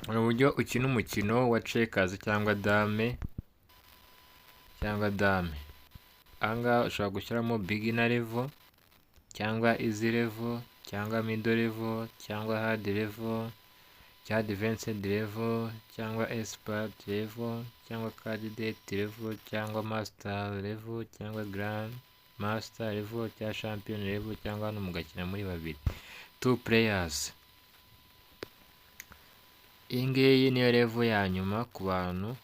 uburyo ukina umukino wa checkers cyangwa dame ahangaha ushobora gushyiramo beginner level cyangwa easy level cyangwa middle level cyangwa hard level cyangwa advanced level cyangwa expert level cyangwa candidate level cyangwa master level cyangwa grand master level cyangwa champion level cyangwa hano mugakina muri babiri 2 players. Iyi ngiyi niyo level ya nyuma ku bantu,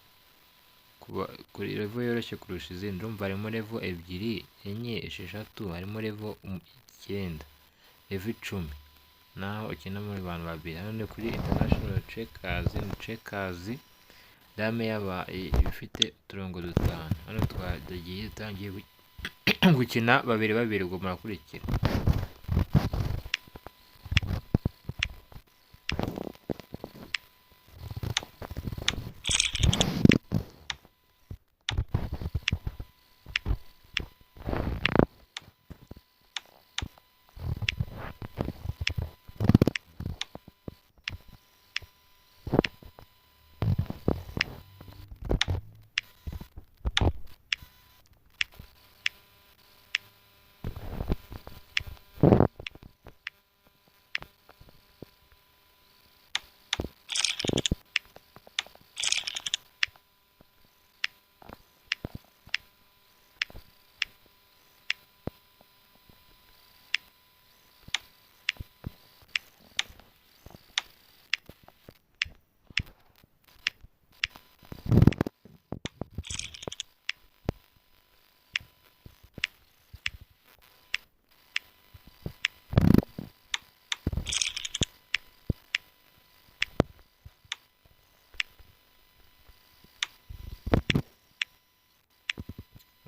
kuri level yoroshye kurusha izindi. Urumva harimo level 2, 4, 6, harimo level 9, level 10, naho ukina muri bantu babiri. Hano ni kuri international checkers, dame yaba ifite uturongo dutanu. Hano twagiye tangiye gukina babiri ubwo murakurikira.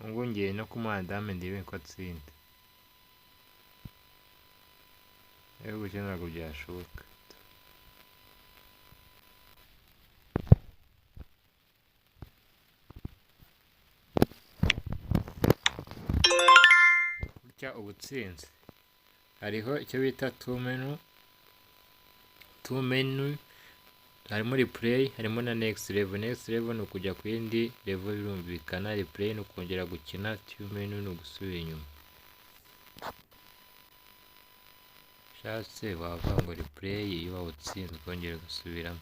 Ngo ngiye no kumuha dame ndibe ko atsinda. Rero gukina ntabwo byashoboka. Gutya ubutsinzi. Hariho icyo bita two menu, harimo replay, harimo na next level. Next level ni ukujya ku yindi level birumvikana, replay ni ukongera gukina, two menu ni ugusubira inyuma. Shatse wavuga ngo replay iyo wawutsinze ukongera ugasubiramo.